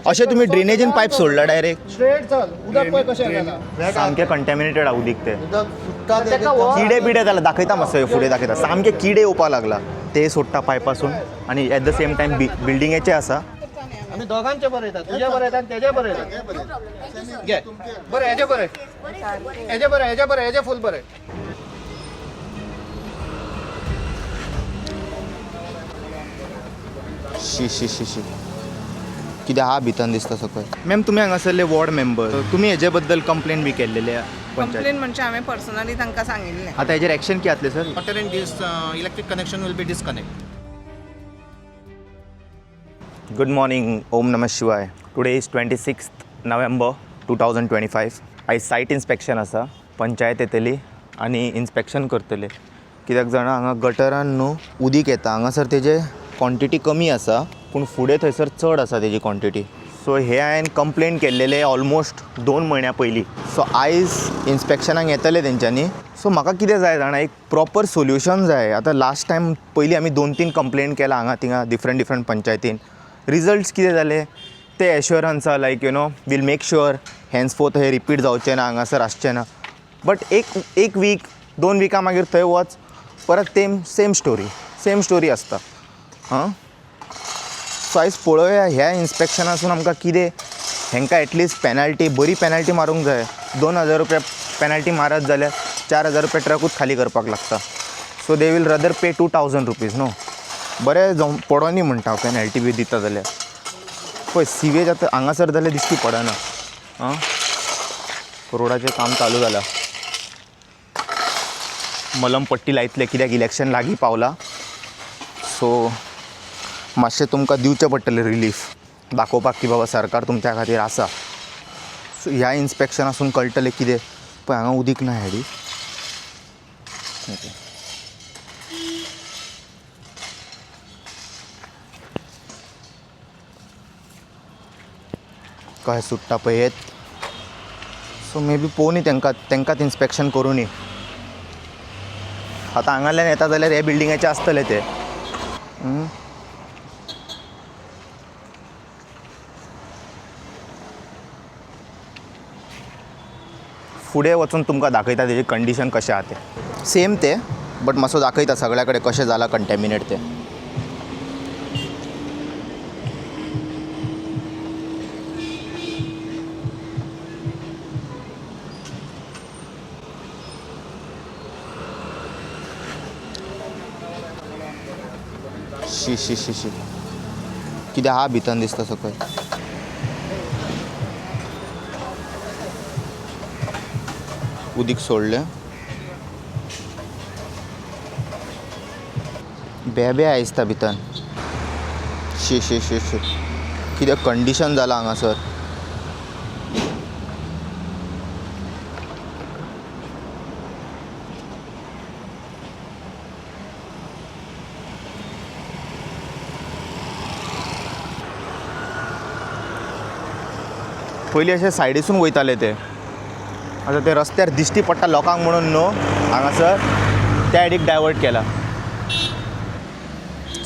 असे तुम्ही ड्रेनेजन पाईप सोडला डायरेक्ट स्ट्रेट चल उदक पळय कशें येता सामके कंटॅमिनेटेड हा उदीक ते किडे बिडे त्याला दाखयता मातसो फुडें दाखयता सामके किडे येवपाक लागला ते सोडटा पायपासून आणि एट द सेम टायम बिल्डिंगेचे आसा आमी दोगांचे बरयता तुजे बरयता आनी तेजे बरयता घे बरें हेजे बरय हेजे बरय हेजे बरय हेजे फूल बरय शी शी शी शी कितें हा भितन दिसता सकयल मॅम तुमी हांगासरले वॉर्ड मेंबर तुमी हेजे बद्दल कंप्लेन बी केल्लेले कंप्लेन म्हणजे हांवें पर्सनली तांकां सांगिल्लें. आतां हेजेर एक्शन कितें जातलें sir water and this electric connection will be disconnect. Good morning ओम नमः शिवाय टुडे इज 26 नोव्हेंबर 2025 आयज सायट इन्स्पेक्शन आसा पंचायत येतली आनी इन्स्पेक्शन करतले कित्याक जाणा हांगा गटरान न्हू उदीक येता हांगासर तेजे क्वॉन्टिटी कमी आसा पूण फुडें थंयसर चड आसा तेजी क्वॉन्टिटी सो हे हांवें कंप्लेन केल्लेले ऑलमोस्ट 2 म्हयन्या पयलीं सो आयज इन्स्पेक्शनाक येतले तेंच्यांनी सो म्हाका कितें जाय जाणा एक प्रॉपर सोल्युशन जाय आतां लास्ट टायम पयलीं आमी 2-3 कंप्लेन केला हांगा थिंगा डिफरंट पंचायतीन रिजल्ट्स कितें जाले ते एश्युरन्सा लायक वील मेक शुअर हेन्सफोर्थ हे रिपीट जावचें ना हांगासर आसचें ना बट एक वीक 2 विकां मागीर थंय वच परत सेम स्टोरी आसता हां सो आयज पळोवया ह्या इन्स्पेक्शनासून आमकां कितें हेंकां एटलिस्ट पेनल्टी बरी पेनल्टी मारूंक जाय 2000 रुपया पेनल्टी मारत जाल्यार 4000 रुपया ट्रकूच खाली करपाक लागता so they will rather pay 2000 rupees न्हू बरें जावं पडोनी म्हणटा हांव पेनल्टी बी दिता जाल्यार पळय सिवेज आतां हांगासर जाल्यार दिश्टी पडना आं रोडाचें काम चालू जालां मलम पट्टी लायतले कित्याक इलेक्शन लागीं पावलां सो मातशें तुमकां दिवचें पडटलें रिलीफ दाखोवपाक की बाबा सरकार तुमच्या खातीर आसा सो ह्या इन्स्पेक्शनासून कळटलें कितें पळय हांगा उदीक ना हेडी कशें सुट्टा पळय येत सो मे बी पळोवनी तेंकांच इन्स्पेक्शन करूनी आतां हांगांतल्यान येता जाल्यार हे बिल्डिंगाचे आसतले ते फुडें वचून तुमकां दाखयता तेजी कंडिशन कशें आहा तें सेम ते बट मातसो दाखयता सगळ्या कडेन कशें जाला कंटॅमिनेट तें शी शी शी शी कितें हा भितन दिसता सकयल उदीक सोडलें बेबे आयसता भितन शी शी शी शी कितें कंडिशन जालां हांगासर पयलीं अशें सायडीसून वयताले ते आतां ते रस्त्यार दिश्टी पडटा लोकांक म्हणून न्हू हांगासर त्या सायडीक डायवर्ट केला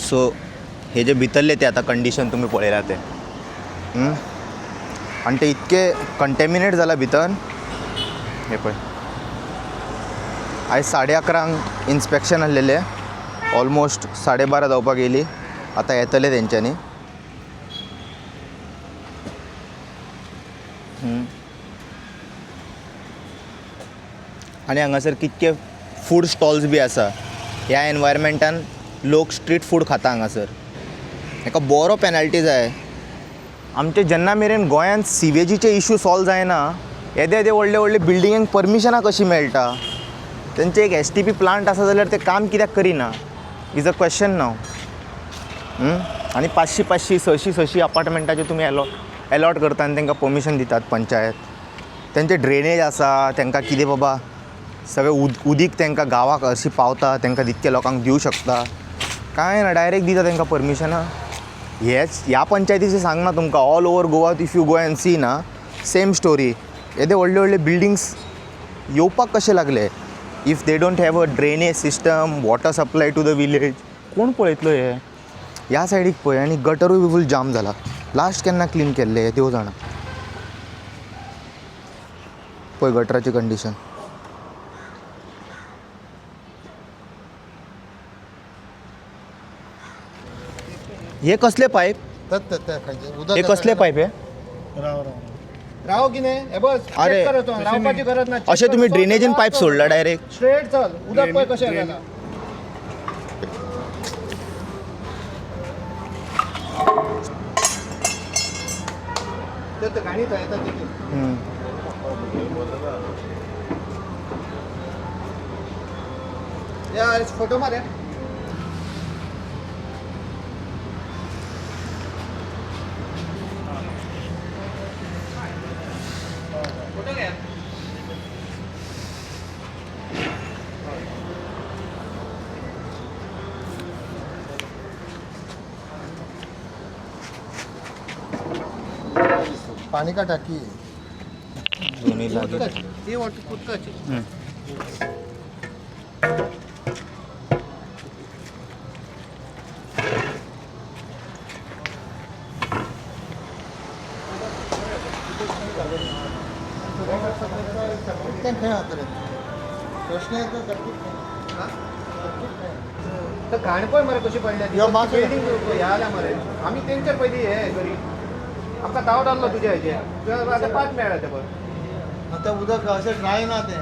सो हे जे भितरले ते आतां कंडिशन तुमी पळयला ते आनी ते इतके कंटॅमिनेट जाला भितर हे पळय आयज 11:30 इन्स्पेक्शन आसलेले ऑलमोस्ट 12:30 जावपाक येयली आतां येतले तेंच्यांनी आनी हांगासर कितके फूड स्टॉल्स बी आसा ह्या एनवायरमेंटान लोक स्ट्रीट फूड खाता हांगासर हेका बरो पेनल्टी जाय आमचे जेन्ना मेरेन गोंयांत सिवेजीचे इशू सॉल्व जायना येदे व्हडले बिल्डिंगांक परमिशनां कशी मेळटा तेंचे एक STP प्लांट आसा जाल्यार ते काम कित्याक करिना इज अ क्वेश्चन नाव आनी 500 600 अपार्टमेंटाचे तुमी अलॉट करता आनी तांकां परमिशन दितात पंचायत तेंचे ड्रेनेज आसा तांकां कितें बाबा सगळें उदीक तांकां गांवाक अशी पावता तांकां तितके लोकांक दिवं शकता कांय ना डायरेक्ट दिता तांकां परमिशनां ह्या पंचायतीचें सांगना तुमकां all over Goa if you go and see ना सेम स्टोरी येदे व्हडले बिल्डिंग्स येवपाक कशें लागले if they don't have a drainage system water supply to the village कोण पळयतलो हे ह्या सायडीक पळय आनी गटरूय बी फूल जाम जाला लास्ट केन्ना क्लीन केल्ले देव जाणा. पळय गटराची कंडिशन. हे कसले पाईप? हे कसले पाईप आहे? राव की नाही हे बस अरे, check करतो. रावपाची गरज नाही. असे तुम्ही ड्रेनेजीन पाईप सोडला डायरेक्ट. स्ट्रेट चल उदक पळय कशें येता. तर गाणी येतात तिथे. या फोटो मारे. फोटो घ्या. पानी का टाकी है. दोन्ही लागेल. कुदकाची. ही वाटते कुदकाची. प्रश्न आहे तर तर घाण पण मरे कशी पडल्या या मागं. बिल्डिंग ह्या मरे आम्ही त्यांच्या पयली हे घरी आमकां तावट आसलो तुज्या हेजे तुका आतां पांच मेळ्ळा ते पळय. आता उदक असे ड्राय ना ते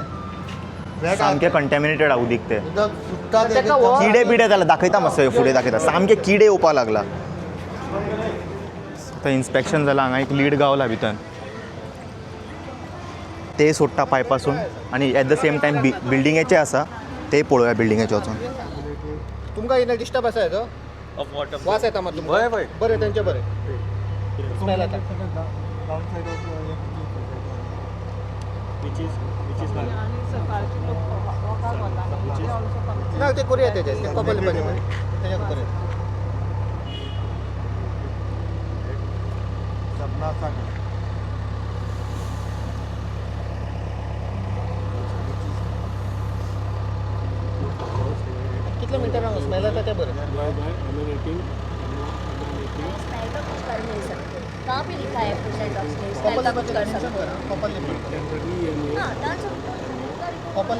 वेट सामके कंटॅमिनेटेड हांव उदीक ते. उदक सुट्टा ते तेका हो- किडे बिडे त्याला दाखयता मातसो फुडें दाखयता. सामके किडे येवपाक लागला. आतां इन्स्पेक्शन जालां. हांगा एक लीड गावला भितर. ते सोडटा पायपासून आनी एट द सेम टायम बिल्डिंगेचे आसा ते पळोवया बिल्डिंगेचे वचून. तुमकां येना डिस्टर्ब आसा हेजो वास येता मात तुमकां. बरें तेंचे बरें स्मेल येता. ना ते करूया तेजे ते कपल बरें तेज्यात बरें. कितले मिनटां राव स्मेल येता ते बरें. कहाँ पे लिखा है प्रोसेस ऑफ स्मेल का कुछ कर सकते हो? कपल हाँ, डांस कपल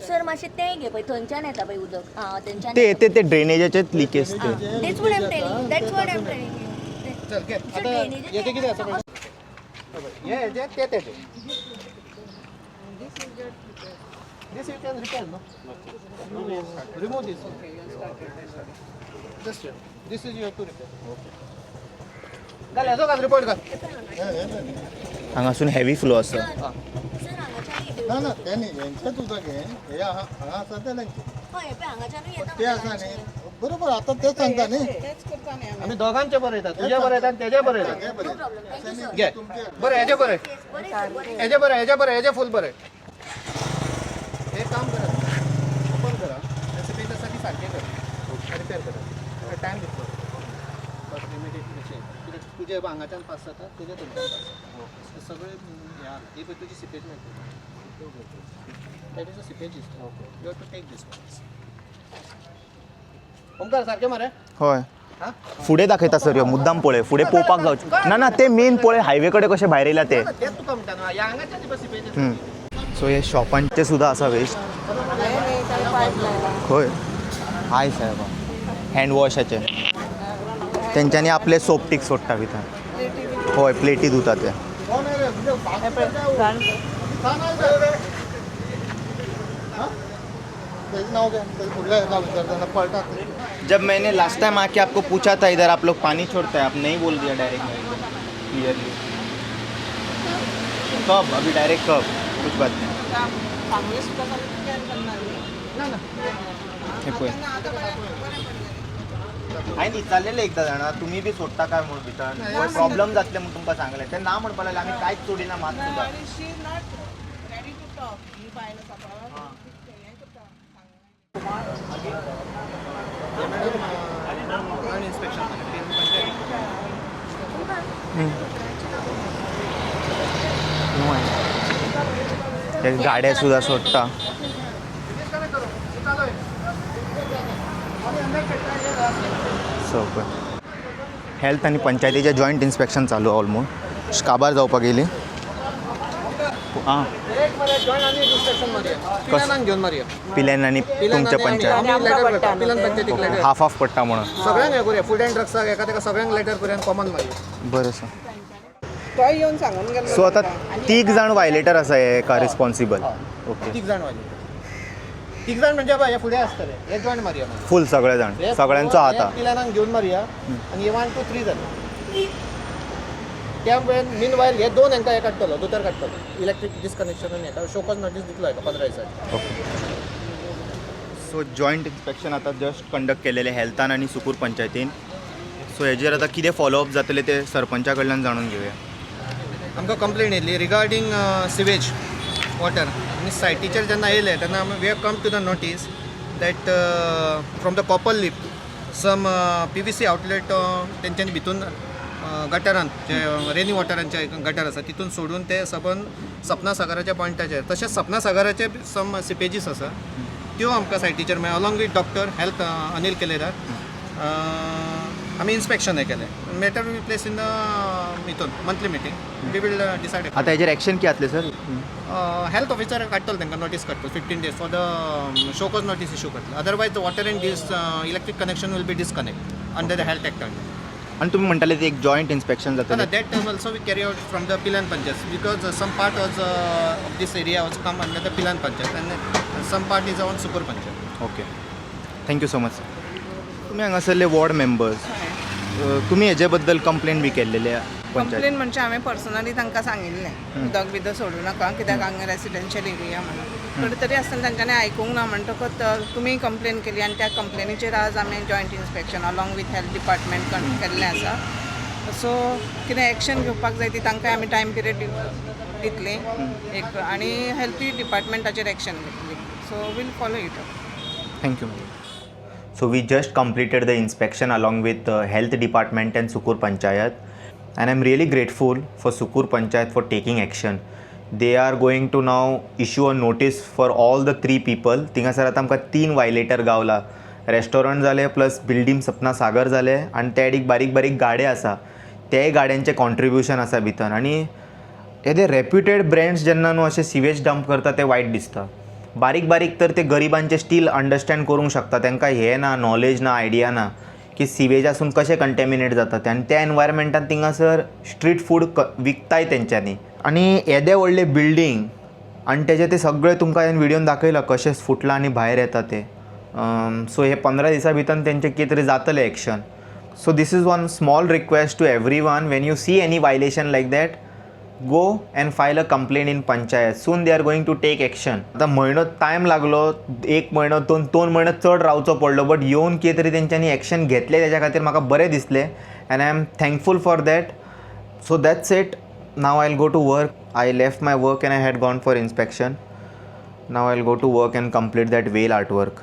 सर मातशें तें घे पळय थंयच्यान येता पळय उदक. हां थंयच्यान ते ते ते ड्रेनेजेचेच लिकेज ते. That's what I'm telling you. That's what I'm telling you. चल घे आता येते कितें आसा पळय. हे हेजे ते तेजे. This you can repair, no? Remove this. Just here. This is you have to repair. घाल हेजो घाल रिपोर्ट घाल. हांगासून हेवी फ्लो आसा. सर हांगाच्यान येता. ना ना ते न्ही हेंचेच उदक हे हे हांगा आसा ते तेंचे हय पळय हांगाच्यानूय येता. ते आसा न्ही बरोबर आता तेच सांगता न्ही. तेच करता न्ही आमी. आम्ही दोघांचे बरें येतात तुझे बरें येतात तेजे बरें येतात. हे बरें. No problem. Thank you sir. घे बरें हेजे बरें बरें सर बरें. हेजे बरें हेजे बरें हेजे फुल बरें. हे काम करा ओपन करा त्याचे पेजसाठी सारखे करा रिपेअर करा टाइम घेतलो बस इमिडिएटली चेंज तुझे हांगाच्यान पास जाता तुझे थंयच्यान पास जाता सगळे हे पळय तुजी सिपेज मेळटली that is a seepage is you have to take this Omkar सारकें मरे हय. हां फुडें दाखयता सर ह्यो मुद्दाम पळय फुडें पळोवपाक जावचें ना ना ते मेन पळय हायवे कडेन कशे भायर येयला ते. तेच तुका म्हणटा न्हू ह्या हांगाच्यान बस सिपेज सो हे शॉपांचे सुद्धा असा वेस्ट. होय हाय साहेब हँड वॉशाचे तेंच्यांनी आपले सोपटीक सोडटा भितर. होय प्लेटी धुता ते. तेच नाव घे ते फुडल्या हेका विचारतना पळटात ते. जब मैंने लास्ट टाइम आके आपको पूछा था इधर आप लोग पानी छोड़ते हैं आप नहीं बोल दिया डायरेक्ट क्लियरली. कब अभी डायरेक्ट कब कुछ बात नहीं. चांगले सुद्धा झाले तर काय करणार नाही. हे पळय आता बरं पडलेलं. हाय न्ही चाललेले एकदा जाणा तुम्ही बी सोडटा काय म्हणून भितर प्रॉब्लेम जातले म्हणून तुमकां सांगले ते ना म्हणपा लागले आमी कांयच सोडिना मात सुद्धा. आणि शी नॉट रेडी टू टॉक ही बायला सापडा हें करता ते गाड्या सुद्धा सोडटा. करो चालू आहे सो हेल्थ आनी पंचायतीचें जॉयंट इन्स्पेक्शन चालू ऑलमोस्ट काबार जावपाक गेली आं जॉईन आनी इन्स्पेक्शन मारया पिलांक घेवन मारया पिल्यान आनी तुमच्या पंचायत पिलान पंचायतीक लेटर हाफ हाफ पडटा म्हणून सगळ्यांक हे करूया फूड अँड ड्रग्साक एका तेका सगळ्यांक लेटर करूया कॉमन मारया बरें सर तो येऊन सांगून गेलो सो आतां 3 जाण वायलेटर आसा हे एका रिस्पॉन्सिबल ओके 3 जाण वाजे 3 जाण म्हणजे पळय हे फुडें आसतले हे जॉईन मारया मागीर. फूल सगळे जाण हे सगळ्यांचो हात हे हा पिलांक घेवन मारया आनी हे 1 2 3 जाले त्या वेळेन मीन वायल हे 2 हांकां हे काडटलो दोतर काडटलो इलेक्ट्रीक डिस्कनेक्शन आनी हेका शोकॉज नोटीस दितलो हेका 15 दिसांची ओके सो जॉयंट इन्स्पेक्शन आतां जस्ट कंडक्ट केलेलें हेल्थान आनी सुकूर पंचायतीन सो हेजेर आतां कितें फॉलोअप जातलें ते सरपंचा कडल्यान जाणून घेवया आमकां कंप्लेन येयल्ली रिगार्डींग सिवेज वॉटर आनी सायटीचेर जेन्ना येयले तेन्ना we have come to the notice that from the copper leaf some PVC outlet तेंच्यांनी भितून गटारांत जे रेनी वॉटरांचे गटार आसा तितून सोडून ते सबन सपना सागराच्या पॉयंटाचेर तशेंच सपना सागराचे सम सिपेजीस आसा त्यो आमकां सायटीचेर मेळ्ळ्यो along with doctor health Anil केलेदार आमी इन्स्पेक्शन हे केलें matter we place in the हितून monthly meeting we will decide आतां हेजेर एक्शन कितें जातलें सर हेल्थ ऑफिसर काडटलो तांकां नोटीस काडटलो 15 days for the show cause notice issue करतलो otherwise the water and electric connection will be disconnect under the health act आनी तुमी म्हणटाले ते एक जॉयंट इन्स्पेक्शन जातलें that also we carry out from the Pilan Panchayat because some part was of this area was come under the Pilan Panchayat and some part is on Sukur Panchayat. Okay thank you so much तुमी हांगासरले ward members तुमी हेजे बद्दल complain बी केल्लेले panchayat complain म्हणजे हांवें personally तांकां सांगिल्लें उदक बिदक सोडूं नाका कित्याक हांगा रेसिडेन्शियल एरिया म्हणून खंय तरी आसतना तांच्यांनी आयकूंक ना म्हणटकच तुमी कंप्लेन केली आनी त्या कंप्लेनीचेर आज आमी joint inspection along with health department केल्लें आसा सो कितें एक्शन घेवपाक जाय ती तांकां आमी टायम पिरियड दितली एक आनी हेल्थ डिपार्टमेंटाचेर एक्शन घेतली so we'll follow it up thank you So we just completed the inspection along with health department and Sukur Panchayat, and I'm really grateful for Sukur Panchayat for taking action. They are going to now issue a notice for all the 3 people. थिंगासर आतां आमकां 3 violator गावला restaurant जाले plus building Sapna सागर जाले आनी ते एक बारीक बारीक गाडे आसा तेय गाड्यांचें कॉन्ट्रिब्युशन आसा भितर आनी हे रेप्युटेड ब्रँड्स जेन्ना न्हू अशें सिवेज डंप करता ते वायट दिसता बारीक बारीक तर ते गरिबांचे स्टील अंडरस्टँड करूंक शकता तांकां हें ना नॉलेज ना आयडिया ना की सिवेजासून कशें कंटेमिनेट जाता ते आनी त्या एनवायरमेंटान थिंगासर स्ट्रीट फूड विकताय तेंच्यांनी आनी येदे व्हडले बिल्डींग आनी तेजे ते सगळे तुमकां हांवें व्हिडियोन दाखयला कशें फुटला आनी भायर येता ते सो हे 15 दिसां भितर तेंचें कितें तरी जातलें action so this is one small request to everyone when you see any violation like that go and file a complaint in panchayat soon they are going to take action आता म्हयनो time लागलो 1 म्हयनो 2 म्हयनो चड रावचो पडलो but येवन कितें तरी तेंच्यांनी एक्शन घेतलें तेच्या खातीर म्हाका बरें दिसलें and I am thankful for that so that's it now I will go to work I left my work and I had gone for inspection now I will go to work and complete that well art work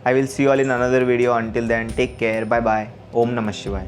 I will see you all in another video until then take care bye bye ओम नमः शिवाय